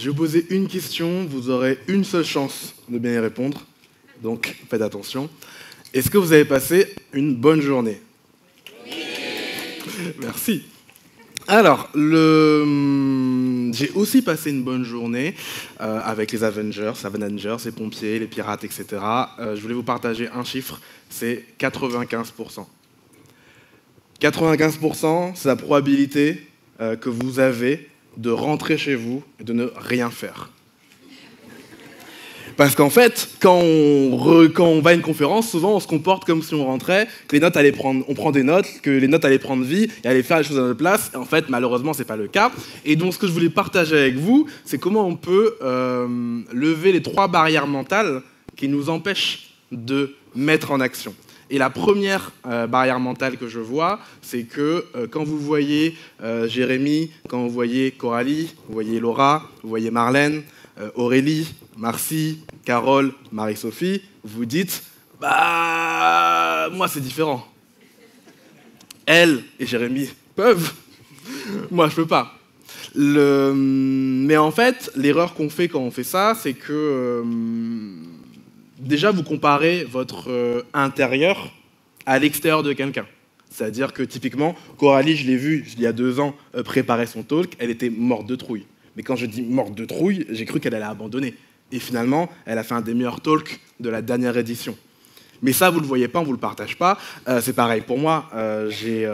Je vais vous poser une question, vous aurez une seule chance de bien y répondre, donc faites attention. Est-ce que vous avez passé une bonne journée? Oui. Merci. Alors, j'ai aussi passé une bonne journée avec les Avengers, les pompiers, les pirates, etc. Je voulais vous partager un chiffre, c'est 95%. 95%, c'est la probabilité que vous avez de rentrer chez vous et de ne rien faire. Parce qu'en fait, quand on va à une conférence, souvent on se comporte comme si on rentrait, que on prend des notes, que les notes allaient prendre vie et allaient faire les choses à notre place. Et en fait, malheureusement, c'est pas le cas. Et donc, ce que je voulais partager avec vous, c'est comment on peut lever les 3 barrières mentales qui nous empêchent de mettre en action. Et la première barrière mentale que je vois, c'est que quand vous voyez Jérémy, quand vous voyez Coralie, vous voyez Laura, vous voyez Marlène, Aurélie, Marcy, Carole, Marie-Sophie, vous dites « Bah, moi c'est différent. Elle et Jérémy peuvent, moi je peux pas. » Mais en fait, l'erreur qu'on fait quand on fait ça, c'est que déjà vous comparez votre intérieur à l'extérieur de quelqu'un. C'est-à-dire que typiquement, Coralie, je l'ai vue il y a 2 ans préparer son talk, elle était morte de trouille. Mais quand je dis morte de trouille, j'ai cru qu'elle allait abandonner. Et finalement, elle a fait un des meilleurs talks de la dernière édition. Mais ça, vous ne le voyez pas, on ne vous le partage pas. C'est pareil pour moi. J'ai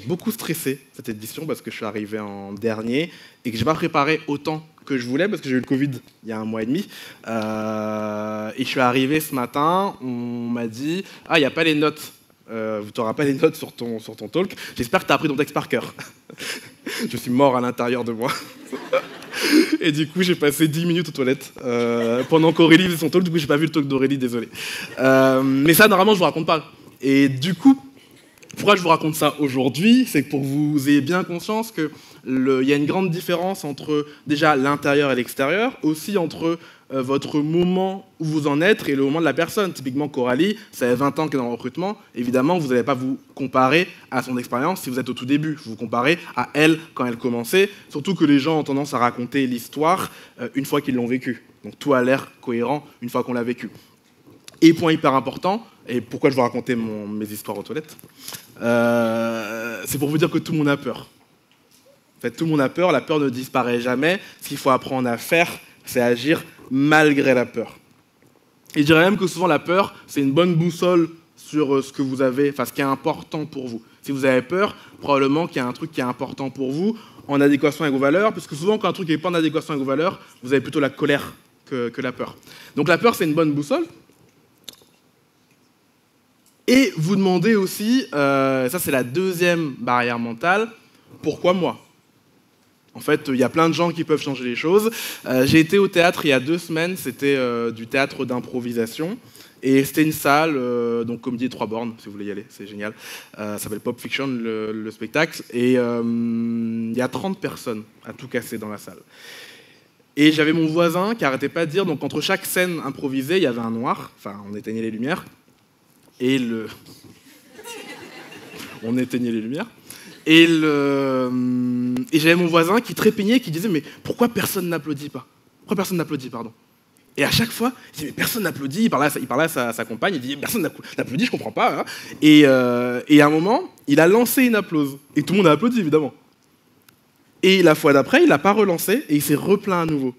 beaucoup stressé cette édition parce que je suis arrivé en dernier et que je n'ai pas préparé autant que je voulais parce que j'ai eu le Covid il y a 1 mois et demi. Et je suis arrivé ce matin, on m'a dit « Ah, il n'y a pas les notes. Tu n'auras pas les notes sur ton talk. J'espère que tu as appris ton texte par cœur. » Je suis mort à l'intérieur de moi. Et du coup, j'ai passé 10 minutes aux toilettes pendant qu'Aurélie faisait son talk. Du coup, j'ai pas vu le talk d'Aurélie, désolé. Mais ça, normalement, je vous raconte pas. Et du coup, pourquoi je vous raconte ça aujourd'hui? C'est que pour que vous ayez bien conscience qu'il y a une grande différence entre déjà l'intérieur et l'extérieur, aussi entre votre moment où vous en êtes et le moment de la personne. Typiquement, Coralie, ça fait 20 ans qu'elle est dans le recrutement. Évidemment, vous n'allez pas vous comparer à son expérience si vous êtes au tout début. Vous vous comparez à elle quand elle commençait. Surtout que les gens ont tendance à raconter l'histoire une fois qu'ils l'ont vécu. Donc tout a l'air cohérent une fois qu'on l'a vécu. Et point hyper important, et pourquoi je vais raconter mes histoires aux toilettes, c'est pour vous dire que tout le monde a peur. En fait, tout le monde a peur, la peur ne disparaît jamais. Ce qu'il faut apprendre à faire, c'est agir malgré la peur. Et je dirais même que souvent la peur, c'est une bonne boussole sur ce que vous avez, enfin ce qui est important pour vous. Si vous avez peur, probablement qu'il y a un truc qui est important pour vous, en adéquation avec vos valeurs, parce que souvent quand un truc n'est pas en adéquation avec vos valeurs, vous avez plutôt la colère que la peur. Donc la peur, c'est une bonne boussole. Et vous demandez aussi, ça c'est la 2e barrière mentale, pourquoi moi ? En fait, il y a plein de gens qui peuvent changer les choses. J'ai été au théâtre il y a 2 semaines, c'était du théâtre d'improvisation. Et c'était une salle, donc Comédie 3 bornes, si vous voulez y aller, c'est génial. Ça s'appelle Pop Fiction, le spectacle. Et il y a 30 personnes à tout casser dans la salle. Et j'avais mon voisin qui n'arrêtait pas de dire, donc entre chaque scène improvisée, il y avait un noir, enfin on éteignait les lumières. Et on éteignait les lumières. Et j'avais mon voisin qui trépignait, qui disait « Mais pourquoi personne n'applaudit pas ? Pourquoi personne n'applaudit, pardon ?» Et à chaque fois, il disait « Mais personne n'applaudit !» Il parlait à sa compagne, il dit « Personne n'applaudit, je comprends pas. Hein. » Et à un moment, il a lancé une applause. Et tout le monde a applaudi, évidemment. Et la fois d'après, il n'a pas relancé et il s'est replaint à nouveau.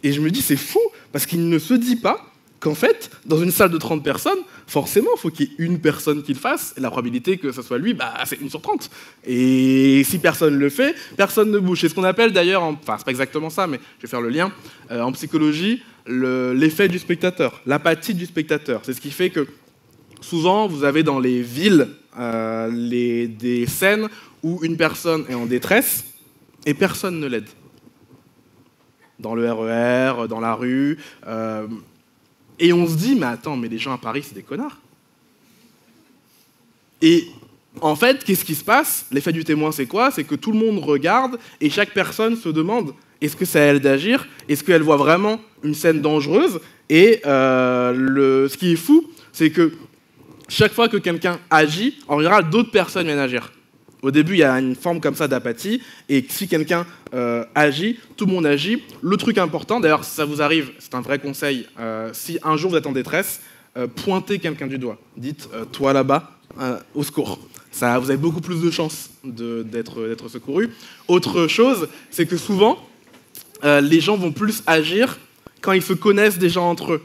Et je me dis « C'est fou !» Parce qu'il ne se dit pas qu'en fait, dans une salle de 30 personnes, forcément, il faut qu'il y ait une personne qui le fasse, et la probabilité que ce soit lui, bah, c'est 1 sur 30. Et si personne le fait, personne ne bouge. C'est ce qu'on appelle d'ailleurs, enfin, c'est pas exactement ça, mais je vais faire le lien, en psychologie, l'effet du spectateur, l'apathie du spectateur. C'est ce qui fait que, souvent, vous avez dans les villes des scènes où une personne est en détresse, et personne ne l'aide. Dans le RER, dans la rue... Et on se dit, mais attends, mais les gens à Paris, c'est des connards. Et en fait, qu'est-ce qui se passe? L'effet du témoin, c'est quoi? C'est que tout le monde regarde et chaque personne se demande, est-ce que c'est à elle d'agir? Est-ce qu'elle voit vraiment une scène dangereuse? Et ce qui est fou, c'est que chaque fois que quelqu'un agit, en général, d'autres personnes viennent agir. Au début, il y a une forme comme ça d'apathie, et si quelqu'un agit, tout le monde agit. Le truc important, d'ailleurs, si ça vous arrive, c'est un vrai conseil, si un jour vous êtes en détresse, pointez quelqu'un du doigt. Dites « toi là-bas, au secours ». Ça, vous avez beaucoup plus de chances d'être secouru. Autre chose, c'est que souvent, les gens vont plus agir quand ils se connaissent déjà entre eux,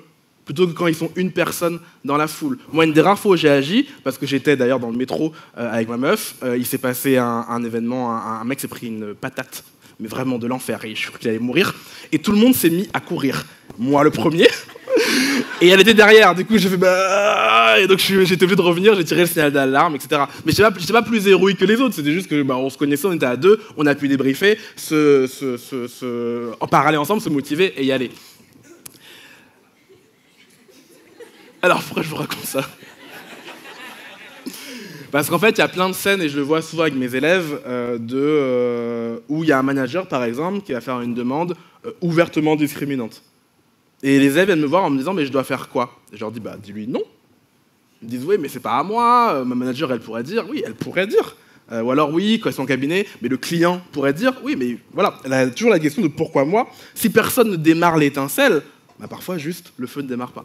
plutôt que quand ils sont une personne dans la foule. Moi, une des rares fois où j'ai agi, parce que j'étais d'ailleurs dans le métro avec ma meuf, il s'est passé un événement, un mec s'est pris une patate, mais vraiment de l'enfer, et je crois qu'il allait mourir, et tout le monde s'est mis à courir. Moi, le premier, et elle était derrière, du coup j'ai fait bah... Et donc j'étais obligé de revenir, j'ai tiré le signal d'alarme, etc. Mais j'étais pas plus héroïque que les autres, c'était juste que on se connaissait, on était à deux, on a pu débriefer, en parler ensemble, se motiver et y aller. Alors pourquoi je vous raconte ça? Parce qu'en fait, il y a plein de scènes, et je le vois souvent avec mes élèves, où il y a un manager, par exemple, qui va faire une demande ouvertement discriminante. Et les élèves viennent me voir en me disant « mais je dois faire quoi ?» Et je leur dis « bah dis-lui non ». Ils me disent « oui, mais c'est pas à moi, ma manager, elle pourrait dire. » Oui, elle pourrait dire. Ou alors « oui, quand ils sont en cabinet, mais le client pourrait dire. » Oui, mais voilà, elle a toujours la question de « pourquoi moi ?» Si personne ne démarre l'étincelle, bah parfois juste le feu ne démarre pas.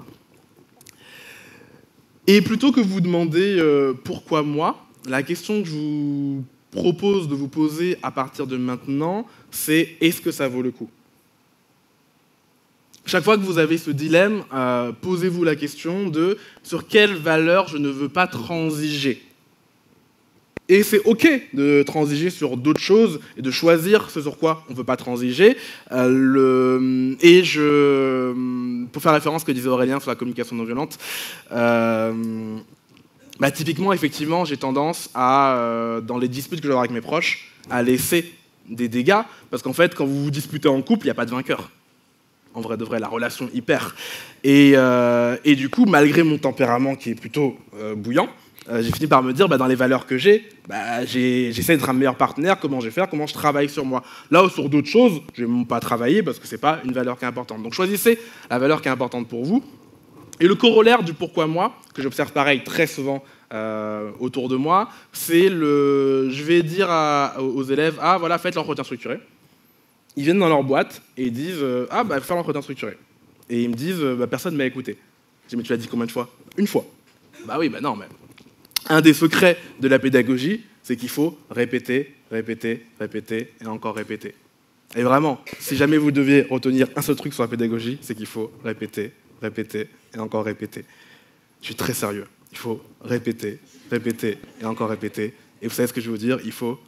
Et plutôt que vous demander pourquoi moi, la question que je vous propose de vous poser à partir de maintenant, c'est est-ce que ça vaut le coup? Chaque fois que vous avez ce dilemme, posez-vous la question de sur quelle valeur je ne veux pas transiger. Et c'est OK de transiger sur d'autres choses et de choisir ce sur quoi on ne veut pas transiger. Pour faire référence à ce que disait Aurélien sur la communication non violente, typiquement, effectivement, j'ai tendance à, dans les disputes que je vais avoir avec mes proches, à laisser des dégâts, parce qu'en fait, quand vous vous disputez en couple, il n'y a pas de vainqueur. En vrai de vrai, la relation y perd. Et du coup, malgré mon tempérament qui est plutôt bouillant, j'ai fini par me dire, dans les valeurs que j'essaie d'être un meilleur partenaire, comment je vais faire, comment je travaille sur moi. Là où sur d'autres choses, je ne vais pas travailler parce que ce n'est pas une valeur qui est importante. Donc choisissez la valeur qui est importante pour vous. Et le corollaire du pourquoi moi, que j'observe pareil très souvent autour de moi, c'est je vais dire aux élèves, ah voilà, faites l'entretien structuré. Ils viennent dans leur boîte et ils disent, faire l'entretien structuré. Et ils me disent, personne ne m'a écouté. Je dis, mais tu l'as dit combien de fois? Une fois. Bah oui, non, mais... Un des secrets de la pédagogie, c'est qu'il faut répéter, répéter, répéter et encore répéter. Et vraiment, si jamais vous deviez retenir un seul truc sur la pédagogie, c'est qu'il faut répéter, répéter et encore répéter. Je suis très sérieux. Il faut répéter, répéter et encore répéter. Et vous savez ce que je vais vous dire? Il faut...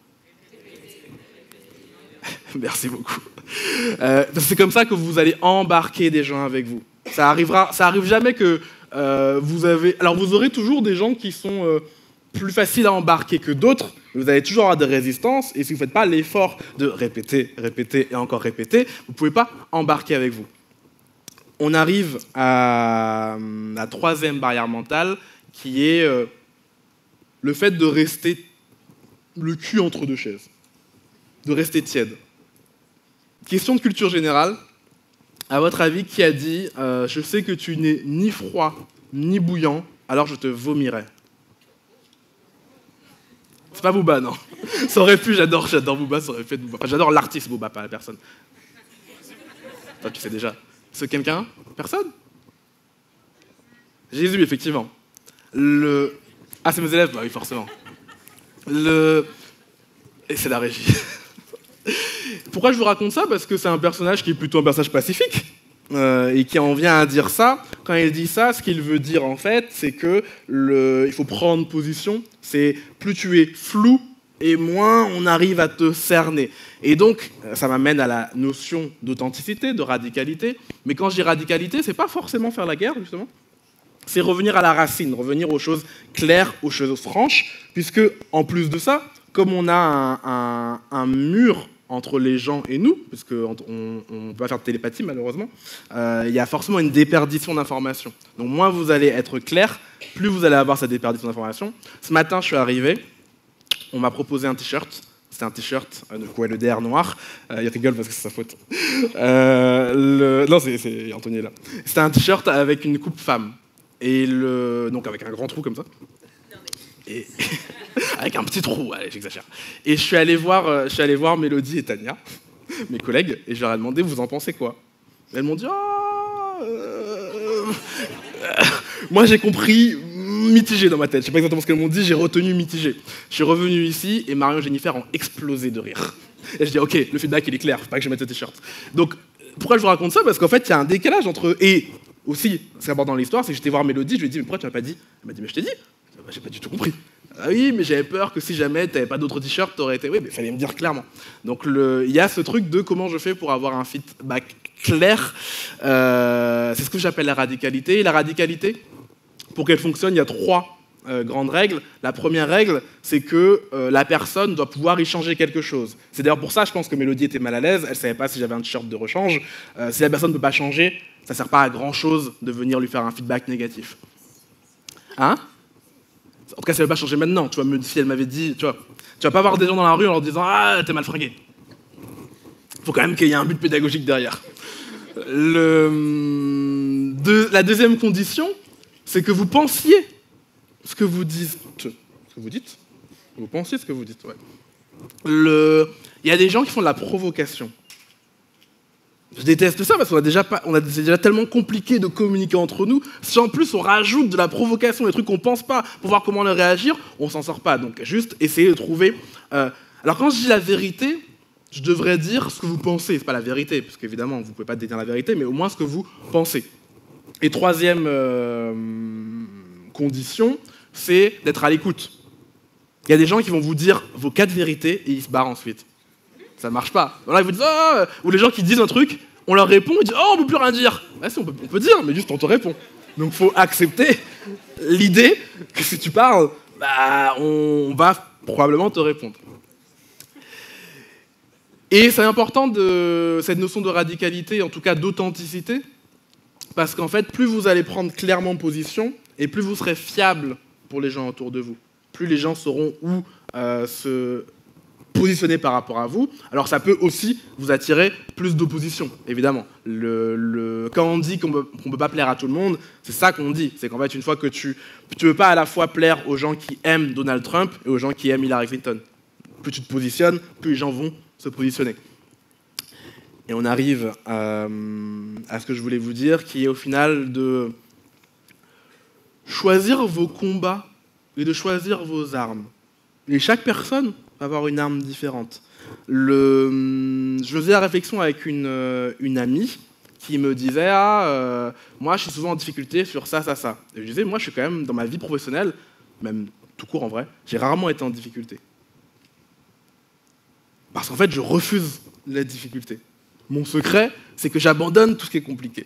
Merci beaucoup. C'est comme ça que vous allez embarquer des gens avec vous. Ça arrive jamais que vous avez... Alors vous aurez toujours des gens qui sont plus faciles à embarquer que d'autres, mais vous allez toujours avoir des résistances, et si vous ne faites pas l'effort de répéter, répéter et encore répéter, vous ne pouvez pas embarquer avec vous. On arrive à la troisième barrière mentale, qui est le fait de rester le cul entre deux chaises, de rester tiède. Question de culture générale. À votre avis, qui a dit « Je sais que tu n'es ni froid, ni bouillant, alors je te vomirai ». C'est pas Booba, non. Ça aurait pu, j'adore Booba, ça aurait pu être Booba. Enfin, j'adore l'artiste Booba, pas la personne. Toi, tu sais déjà. C'est quelqu'un? Personne? Jésus, effectivement. Ah, c'est mes élèves? Bah oui, forcément. Et c'est la régie. Pourquoi je vous raconte ça? Parce que c'est un personnage qui est plutôt un personnage pacifique et qui en vient à dire ça. Quand il dit ça, ce qu'il veut dire en fait, c'est que il faut prendre position. C'est plus tu es flou et moins on arrive à te cerner. Et donc, ça m'amène à la notion d'authenticité, de radicalité. Mais quand je dis radicalité, c'est pas forcément faire la guerre, justement. C'est revenir à la racine, revenir aux choses claires, aux choses franches, puisque en plus de ça, comme on a un mur entre les gens et nous, puisqu'on ne peut pas faire de télépathie malheureusement, il y a forcément une déperdition d'informations. Donc moins vous allez être clair, plus vous allez avoir cette déperdition d'informations. Ce matin, je suis arrivé, on m'a proposé un t-shirt. C'était un t-shirt de le DR noir. Il rigole parce que c'est sa faute. Non, c'est Anthony là. C'était un t-shirt avec une coupe femme. Et donc avec un grand trou comme ça. Et avec un petit trou, allez, j'exagère. Et je suis allé voir Mélodie et Tania, mes collègues, et je leur ai demandé, vous en pensez quoi? Elles m'ont dit, moi j'ai compris mitigé dans ma tête, je sais pas exactement ce qu'elles m'ont dit, j'ai retenu mitigé. Je suis revenu ici et Marion et Jennifer ont explosé de rire. Et je dis, ok, le feedback il est clair, faut pas que je mette ce t-shirt. Donc, pourquoi je vous raconte ça? Parce qu'en fait, il y a un décalage entre eux. Et aussi, ce qui est important dans l'histoire, c'est que j'étais voir Mélodie, je lui ai dit, mais pourquoi tu m'as pas dit? Elle m'a dit, mais je t'ai dit. Bah, j'ai pas du tout compris. Ah oui, mais j'avais peur que si jamais t'avais pas d'autres t-shirts, t'aurais été. Oui, mais il fallait me dire clairement. Donc, il y a ce truc de comment je fais pour avoir un feedback clair. C'est ce que j'appelle la radicalité. Et la radicalité, pour qu'elle fonctionne, il y a 3 grandes règles. La première règle, c'est que la personne doit pouvoir y changer quelque chose. C'est d'ailleurs pour ça, je pense que Mélodie était mal à l'aise. Elle ne savait pas si j'avais un t-shirt de rechange. Si la personne ne peut pas changer, ça ne sert pas à grand-chose de venir lui faire un feedback négatif. Hein? En tout cas, ça ne veut pas changer maintenant. Tu vois, si elle m'avait dit, tu vas pas voir des gens dans la rue en leur disant « Ah, t'es mal fringué ». Il faut quand même qu'il y ait un but pédagogique derrière. La deuxième condition, c'est que vous pensiez ce que vous dites. Ce que vous dites? Vous pensiez ce que vous dites, ouais. Il y a des gens qui font de la provocation. Je déteste ça parce c'est déjà tellement compliqué de communiquer entre nous. Si en plus on rajoute de la provocation, des trucs qu'on pense pas, pour voir comment leur réagir, on s'en sort pas. Donc juste essayer de trouver... Alors quand je dis la vérité, je devrais dire ce que vous pensez. C'est pas la vérité, parce qu'évidemment vous pouvez pas détenir la vérité, mais au moins ce que vous pensez. Et troisième condition, c'est d'être à l'écoute. Il y a des gens qui vont vous dire vos 4 vérités et ils se barrent ensuite. Ça marche pas. Voilà, ils vous disent oh! Ou les gens qui disent un truc, on leur répond, ils disent oh, on peut plus rien dire. Ah, si, on peut dire, mais juste on te répond. Donc faut accepter l'idée que si tu parles, bah, on va probablement te répondre. Et c'est important cette notion de radicalité, en tout cas d'authenticité, parce qu'en fait, plus vous allez prendre clairement position, et plus vous serez fiable pour les gens autour de vous. Plus les gens sauront où se positionner par rapport à vous. Alors ça peut aussi vous attirer plus d'opposition, évidemment. Quand on dit qu'on ne peut pas plaire à tout le monde, c'est ça qu'on dit. C'est qu'en fait, une fois que tu ne veux pas à la fois plaire aux gens qui aiment Donald Trump et aux gens qui aiment Hillary Clinton. Plus tu te positionnes, plus les gens vont se positionner. Et on arrive à ce que je voulais vous dire, qui est au final de choisir vos combats et de choisir vos armes. Et chaque personne va avoir une arme différente. Je faisais la réflexion avec une amie qui me disait moi je suis souvent en difficulté sur ça, ça, ça. Et je disais, moi je suis quand même, dans ma vie professionnelle, même tout court en vrai, j'ai rarement été en difficulté. Parce qu'en fait, je refuse la difficulté. Mon secret, c'est que j'abandonne tout ce qui est compliqué.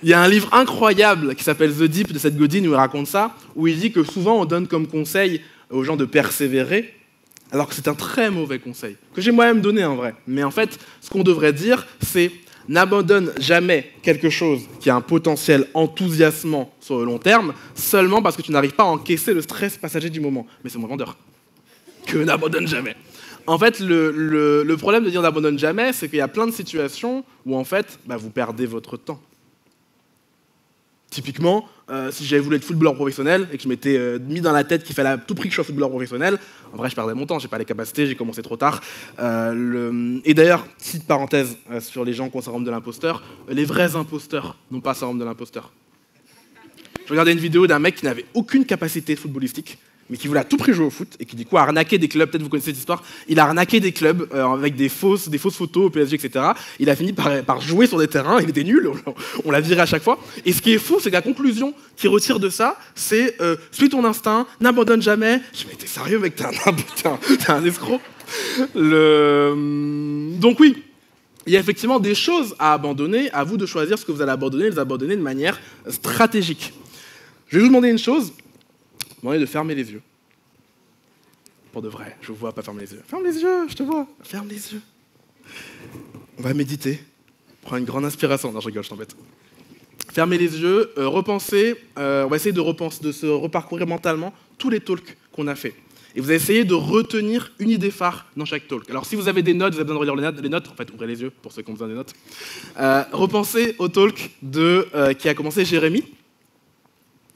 Il y a un livre incroyable qui s'appelle The Deep de Seth Godin où il raconte ça, où il dit que souvent on donne comme conseil aux gens de persévérer, alors que c'est un très mauvais conseil, que j'ai moi-même donné en vrai. Mais en fait, ce qu'on devrait dire, c'est n'abandonne jamais quelque chose qui a un potentiel enthousiasmant sur le long terme, seulement parce que tu n'arrives pas à encaisser le stress passager du moment. Mais c'est mon vendeur. Que n'abandonne jamais. En fait, le problème de dire n'abandonne jamais, c'est qu'il y a plein de situations où en fait, vous perdez votre temps. Typiquement, si j'avais voulu être footballeur professionnel et que je m'étais mis dans la tête qu'il fallait à tout prix que je sois footballeur professionnel, en vrai, je perdais mon temps, j'ai pas les capacités, j'ai commencé trop tard. Et d'ailleurs, petite parenthèse sur les gens qui ont syndrome de l'imposteur, les vrais imposteurs n'ont pas syndrome de l'imposteur. Je regardais une vidéo d'un mec qui n'avait aucune capacité footballistique, mais qui voulait à tout prix jouer au foot, et qui du coup a arnaqué des clubs, peut-être vous connaissez cette histoire, il a arnaqué des clubs avec des fausses photos au PSG, etc. Il a fini par jouer sur des terrains, il était nul, on l'a viré à chaque fois. Et ce qui est fou, c'est que la conclusion qu'il retire de ça, c'est suis ton instinct, n'abandonne jamais. Je me dis, t'es sérieux mec, t'es un escroc. Donc oui, il y a effectivement des choses à abandonner, à vous de choisir ce que vous allez abandonner, les abandonner de manière stratégique. Je vais vous demander une chose, de fermer les yeux. Pour de vrai, je vous vois pas fermer les yeux. Ferme les yeux, je te vois. Ferme les yeux. On va méditer. Prends une grande inspiration. Non, je rigole, je t'embête. Fermez les yeux, repensez. On va essayer de se reparcourir mentalement tous les talks qu'on a fait. Et vous allez essayer de retenir une idée phare dans chaque talk. Alors si vous avez des notes, vous avez besoin de relire les notes. En fait, ouvrez les yeux pour ceux qui ont besoin des notes. Repensez au talk qui a commencé Jérémy.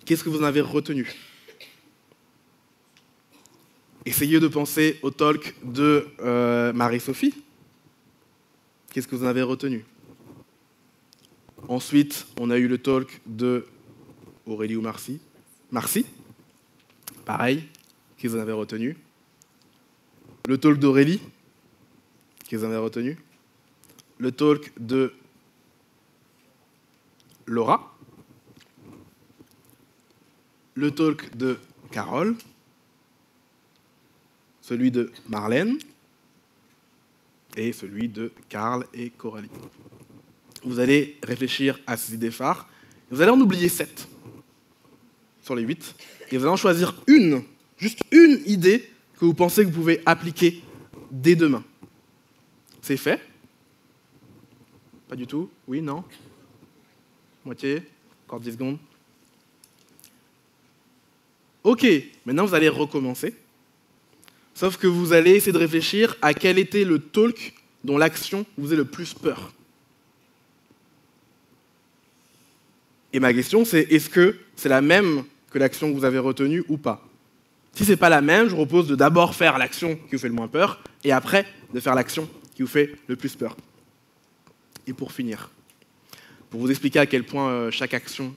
Qu'est-ce que vous en avez retenu ? Essayez de penser au talk de Marie-Sophie. Qu'est-ce que vous en avez retenu? Ensuite, on a eu le talk de Aurélie ou Marcy. Marcy, pareil, qu'est-ce que vous en avez retenu? Le talk d'Aurélie, qu'est-ce que vous en avez retenu? Le talk de Laura. Le talk de Carole. Celui de Marlène. Et celui de Karl et Coralie. Vous allez réfléchir à ces idées phares. Vous allez en oublier 7 sur les 8. Et vous allez en choisir une, juste une idée que vous pensez que vous pouvez appliquer dès demain. C'est fait? Pas du tout? Oui, non? Moitié? Encore 10 secondes? Ok, maintenant vous allez recommencer. Sauf que vous allez essayer de réfléchir à quel était le talk dont l'action vous faisait le plus peur. Et ma question, c'est est-ce que c'est la même que l'action que vous avez retenue ou pas? Si ce n'est pas la même, je vous propose de d'abord faire l'action qui vous fait le moins peur, et après de faire l'action qui vous fait le plus peur. Et pour finir, pour vous expliquer à quel point chaque action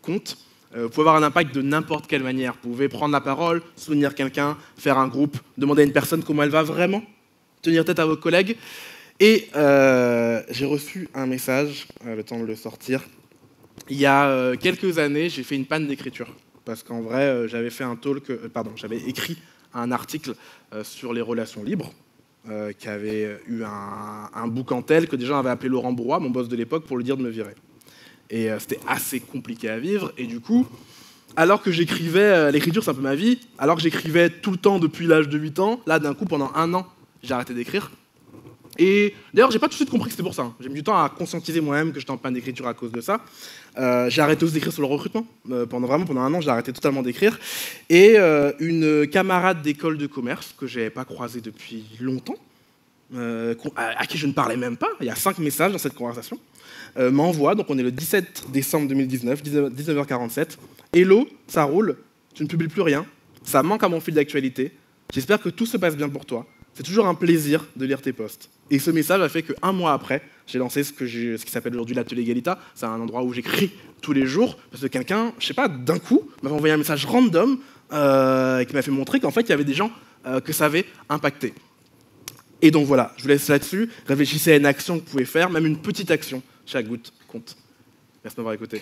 compte, vous pouvez avoir un impact de n'importe quelle manière. Vous pouvez prendre la parole, soutenir quelqu'un, faire un groupe, demander à une personne comment elle va vraiment, tenir tête à vos collègues. Et j'ai reçu un message, le temps de le sortir. Il y a quelques années, j'ai fait une panne d'écriture. Parce qu'en vrai, j'avais fait un talk, j'avais écrit un article sur les relations libres, qui avait eu un boucan tel que déjà on avait appelé Laurent Bourrois, mon boss de l'époque, pour lui dire de me virer. Et c'était assez compliqué à vivre. Et du coup, alors que j'écrivais, l'écriture c'est un peu ma vie, alors que j'écrivais tout le temps depuis l'âge de 8 ans, là d'un coup pendant 1 an, j'ai arrêté d'écrire. Et d'ailleurs, j'ai pas tout de suite compris que c'était pour ça. J'ai mis du temps à conscientiser moi-même que j'étais en panne d'écriture à cause de ça. J'ai arrêté aussi d'écrire sur le recrutement. Pendant 1 an, j'ai arrêté totalement d'écrire. Et une camarade d'école de commerce que je n'avais pas croisée depuis longtemps, à qui je ne parlais même pas, il y a 5 messages dans cette conversation, m'envoie, donc on est le 17 décembre 2019, 19h47. Hello, ça roule, tu ne publies plus rien, ça manque à mon fil d'actualité, j'espère que tout se passe bien pour toi, c'est toujours un plaisir de lire tes posts. Et ce message a fait qu'un mois après, j'ai lancé ce qui s'appelle aujourd'hui l'Atelier Galita, c'est un endroit où j'écris tous les jours, parce que quelqu'un, je sais pas, d'un coup, m'avait envoyé un message random qui m'a fait montrer qu'en fait, il y avait des gens que ça avait impacté. Et donc voilà, je vous laisse là-dessus, réfléchissez à une action que vous pouvez faire, même une petite action. Chaque goutte compte. Merci de m'avoir écouté.